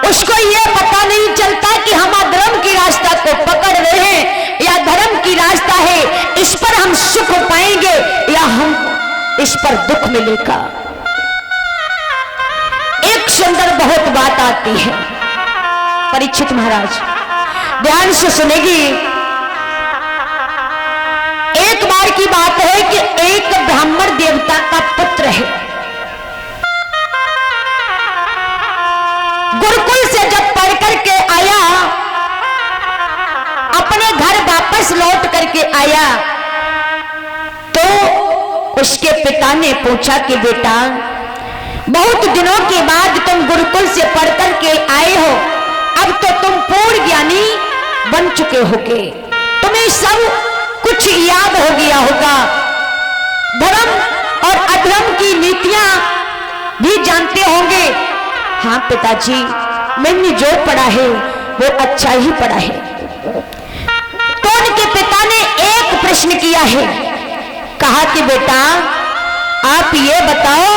उसको ये पता नहीं चलता कि हम अधर्म की रास्ता को पकड़ रहे हैं या धर्म की रास्ता है, इस पर हम सुख पाएंगे या हम इस पर दुख मिलेगा। एक सुंदर बहुत बात आती है, परीक्षित महाराज ध्यान से सुनेगी। एक बार की बात है कि एक ब्राह्मण देवता का पुत्र है, गुरुकुल से जब पढ़ करके आया, अपने घर वापस लौट करके आया, तो उसके पिता ने पूछा कि बेटा बहुत दिनों के बाद तुम गुरुकुल से पढ़ करके आए हो, अब तो तुम पूर्ण ज्ञानी बन चुके होगे, तुम्हें सब कुछ याद हो गया होगा, धर्म और अधर्म की नीतियां भी जानते होंगे। हाँ पिताजी, मैंने जो पढ़ा है वो अच्छा ही पढ़ा है। तो उनके पिता ने एक प्रश्न किया है, कहा कि बेटा आप ये बताओ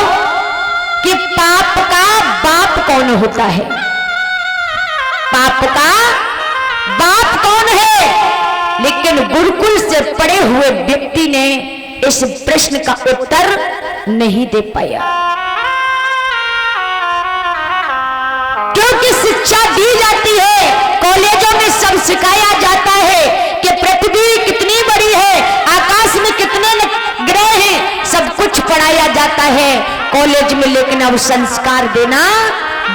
कि पाप का बाप कौन होता है? पाप का बाप कौन है? लेकिन गुरुकुल से पढ़े हुए व्यक्ति ने इस प्रश्न का उत्तर नहीं दे पाया, क्योंकि शिक्षा दी जाती है, कॉलेजों में सब सिखाया जाता है कि पृथ्वी कितनी बड़ी है, आकाश में कितने ग्रह हैं, सब कुछ पढ़ाया जाता है कॉलेज में, लेकिन अब संस्कार देना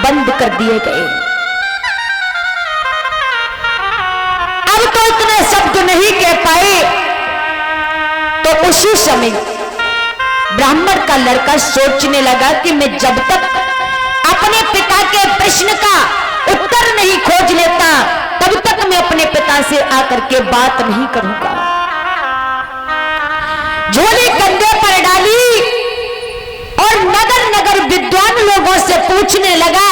बंद कर दिए गए। अब तो इतने शब्द नहीं कह पाए, तो उसी समय ब्राह्मण का लड़का सोचने लगा कि मैं जब तक अपने पिता के प्रश्न का उत्तर नहीं खोज लेता, तब तक मैं अपने पिता से आकर के बात नहीं करूंगा। झोली कंधे पर डाली और नगर नगर विद्वान लोगों से पूछने लगा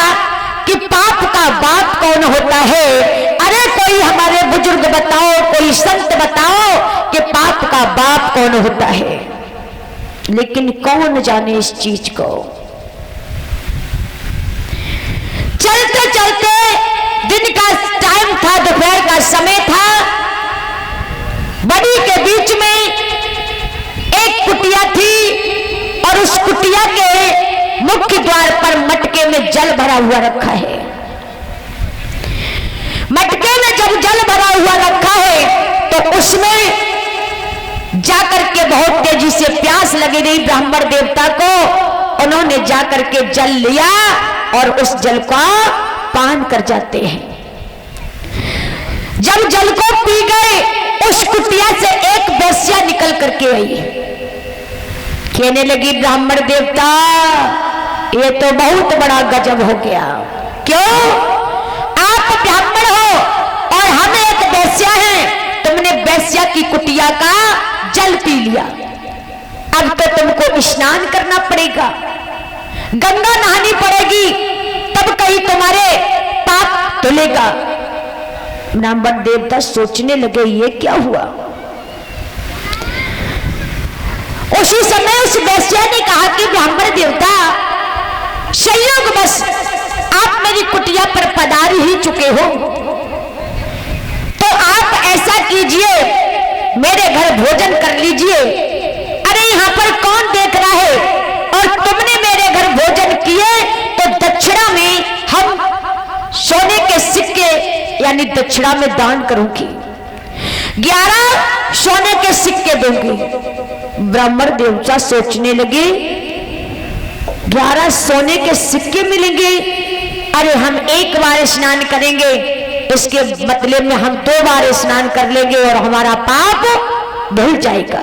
कि पाप का बाप कौन होता है? अरे कोई हमारे बुजुर्ग बताओ, कोई संत बताओ कि पाप का बाप कौन होता है। लेकिन कौन जाने इस चीज को। चलते चलते दिन का टाइम था, दोपहर का समय था, बड़ी के बीच में एक कुटिया थी और उस कुटिया के मुख्य द्वार पर मटके में जल भरा हुआ रखा है। मटके में जब जल भरा हुआ रखा है तो उसमें जाकर के बहुत तेजी से प्यास लगी रही ब्राह्मण देवता को, उन्होंने जाकर के जल लिया और उस जल का पान कर जाते हैं। जब जल को पी गए, उस कुटिया से एक वेश्या निकल करके आई, कहने लगी ब्राह्मण देवता ये तो बहुत बड़ा गजब हो गया। क्यों? आप ब्राह्मण हो और हम एक वेश्या हैं, तुमने वेश्या की कुटिया का जल पी लिया, अब तो तुमको स्नान करना पड़ेगा, गंगा नहानी पड़ेगी, तब कहीं तुम्हारे पाप धुलेगा। ब्राह्मण देवता सोचने लगे ये क्या हुआ। उसी समय उस वेश्या ने कहा कि ब्राह्मण देवता संयोग बस आप मेरी कुटिया पर पधार ही चुके हो, तो आप ऐसा कीजिए मेरे घर भोजन कर लीजिए। अरे यहाँ पर कौन देख रहा है, और तुमने मेरे घर भोजन किए तो दक्षिणा में हम सोने के सिक्के यानी दक्षिणा में दान करूंगी, 11 सोने के सिक्के दूंगी। ब्राह्मण देवता सोचने लगे 11 सोने के सिक्के मिलेंगे, अरे हम एक बार स्नान करेंगे, इसके बदले में हम 2 बार स्नान कर लेंगे और हमारा पाप धुल जाएगा।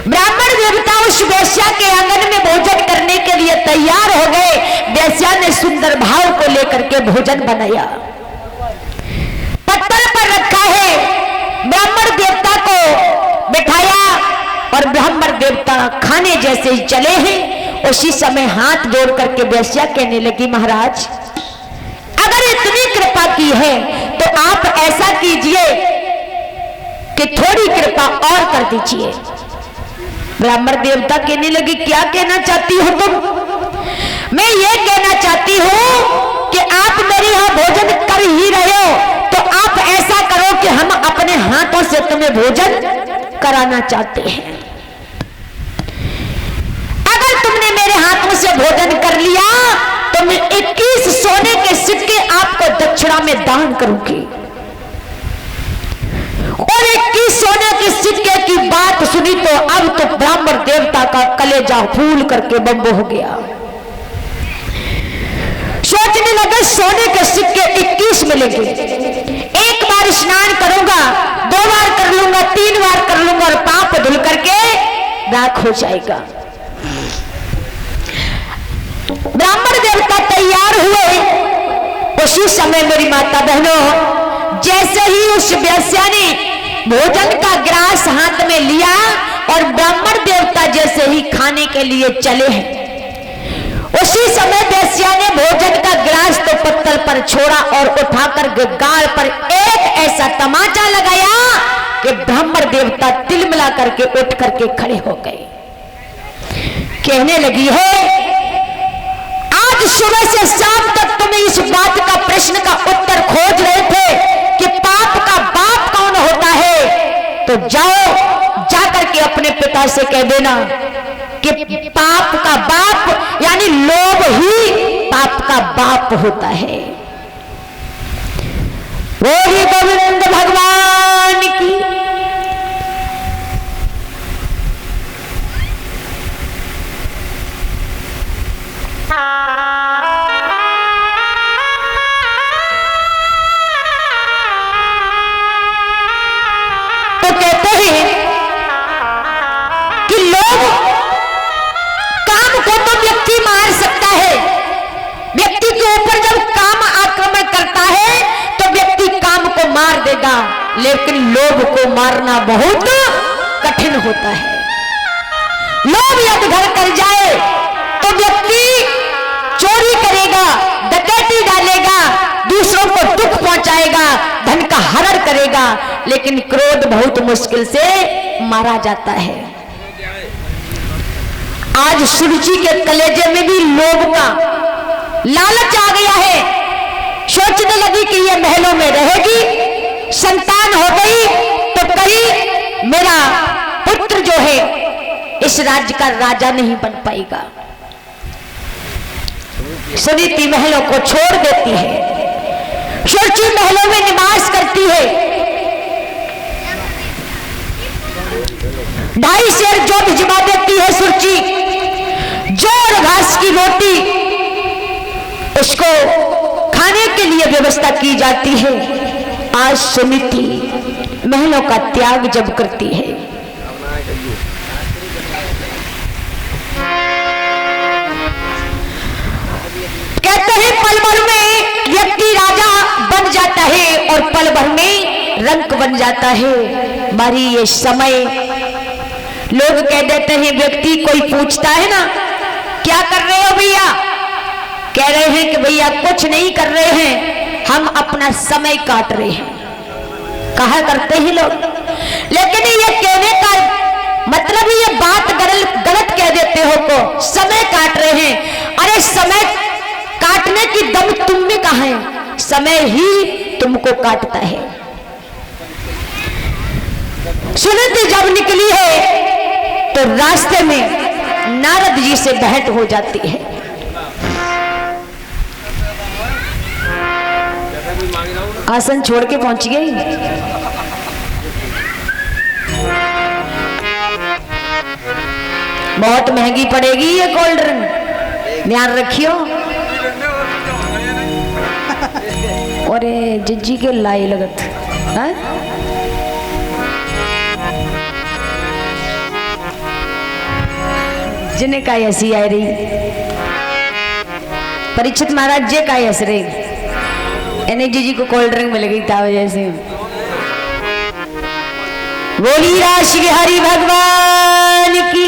ब्राह्मण देवता उस वेश्या के आंगन में भोजन करने के लिए तैयार हो गए। वेश्या ने सुंदर भाव को लेकर के भोजन बनाया, पत्थर पर रखा है, ब्राह्मण देवता को बिठाया और ब्राह्मण देवता खाने जैसे ही चले हैं, उसी समय हाथ जोड़ करके वेश्या कहने लगी महाराज अगर इतनी कृपा की है तो आप ऐसा कीजिए कि थोड़ी कृपा और कर दीजिए। ब्राह्मण देवता कहने लगी क्या कहना चाहती हो तुम? मैं ये कहना चाहती हूं कि भोजन कर ही रहे हो तो आप ऐसा करो कि हम अपने हाथों से तुम्हें भोजन कराना चाहते हैं। अगर तुमने मेरे हाथों से भोजन कर लिया तो मैं 21 सोने के सिक्के आपको दक्षिणा में दान करूंगी। और 21 सोने के सिक्के की बात सुनी तो अब तो ब्राह्मण देवता का कलेजा फूल करके बंब हो गया। सोचने लगे सोने के सिक्के 21 मिलेंगे, एक बार स्नान करूंगा, 2 बार कर लूंगा, 3 बार कर लूंगा और पाप धुल करके राख हो जाएगा। ब्राह्मण देवता तैयार हुए। उसी समय मेरी माता बहनों, जैसे ही उस वेश्या ने भोजन का ग्रास हाथ में लिया और ब्राह्मण देवता जैसे ही खाने के लिए चले हैं, उसी समय वेश्या ने भोजन का ग्रास तो पत्तल पर छोड़ा और उठाकर गाल पर एक ऐसा तमाचा लगाया कि ब्राह्मण देवता तिलमिला करके उठ करके खड़े हो गए। कहने लगी है, आज सुबह से शाम तक तुम इस बात का प्रश्न का उत्तर खोज रहे थे कि पाप का बाप कौन होता है, तो जाओ जाकर के अपने पिता से कह देना कि पाप का बाप यानी लोभ ही पाप का बाप होता है। बोलिए गोविंद भगवान की। तो कहते हैं कि लोग काम को तो व्यक्ति मार सकता है, व्यक्ति के ऊपर जब काम आक्रमण करता है तो व्यक्ति काम को मार देगा, लेकिन लोभ को मारना बहुत कठिन होता है। लोभ यदि घर कर जाए तो व्यक्ति चोरी करेगा, डकैती डालेगा, दूसरों को दुख पहुंचाएगा, धन का हरण करेगा, लेकिन क्रोध बहुत मुश्किल से मारा जाता है। आज सुरुचि के कलेजे में भी लोभ का लालच आ गया है। सोचने लगी कि ये महलों में रहेगी, संतान हो गई तो कहीं मेरा पुत्र जो है इस राज्य का राजा नहीं बन पाएगा। सुनीति महलों को छोड़ देती है, सुरुचि महलों में निवास करती है। 2.5 शेर जो भिजवा देती है सुरुचि, जोर घास की रोटी उसको खाने के लिए व्यवस्था की जाती है। आज सुनीति महलों का त्याग जब करती है, कहते हैं पल भर में व्यक्ति राजा बन जाता है और पल भर में रंक बन जाता है। बारी ये समय लोग कह देते हैं, व्यक्ति कोई पूछता है ना क्या कर रहे हो भैया, कह रहे हैं कि भैया कुछ नहीं कर रहे हैं, हम अपना समय काट रहे हैं, कहा करते हैं लोग। लेकिन ये कहने का मतलब ये बात गलत कह देते हो को समय काट रहे हैं। अरे समय काटने की दम तुम में कहां है, समय ही तुमको काटता है। सुनीति जब निकली है तो रास्ते में नारद जी से भेंट हो जाती है। आसन छोड़ के पहुंच गई। बहुत महंगी पड़ेगी ये कोल्ड ड्रिंक, ध्यान रखियो। अरे जिज्जी के लाई लगत है? जिन्हें का ऐसी आ रही परीक्षित महाराज जे का ऐस रही एने जीजी को कोल्ड ड्रिंक मिल गई था वजह से। बोली राशि हरि भगवान की।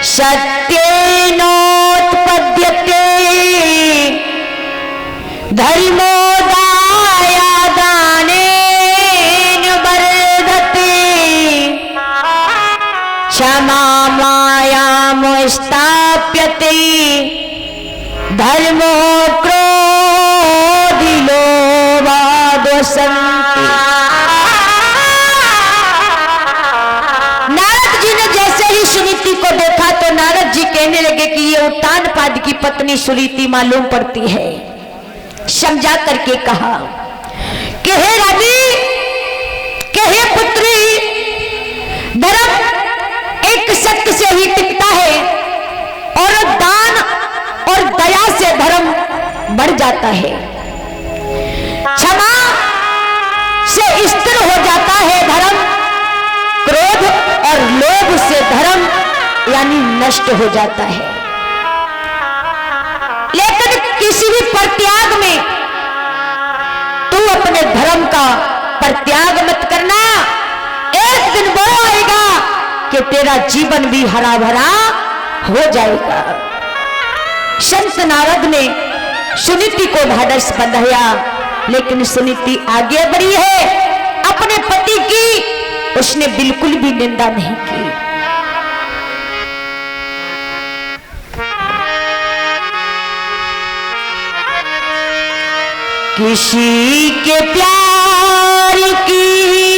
सत्येनोत्पद्यते धर्मो दायादानेन वर्धते क्षमा मायां स्थाप्यते धर्मो क्रोधेन वसंती। नारद जी ने जैसे ही सुनीति को देखा तो नारद जी कहने लगे कि ये उत्तानपाद की पत्नी सुनीति मालूम पड़ती है। समझा करके कहा कि हे रानी, कि हे पुत्री, धर्म एक सत्य से ही टिकता है और दान और दया से धर्म बढ़ जाता है। क्षमा से स्थिर हो जाता है धर्म, क्रोध और लोभ से धर्म यानी नष्ट हो जाता है। लेकिन किसी भी परित्याग में तू अपने धर्म का परित्याग मत करना। एक दिन वो आएगा कि तेरा जीवन भी हरा भरा हो जाएगा। संत नारद ने सुनीति को ढाढ़स बंधाया, लेकिन सुनीति आगे बढ़ी है। अपने पति की उसने बिल्कुल भी निंदा नहीं की। किसी के प्यार की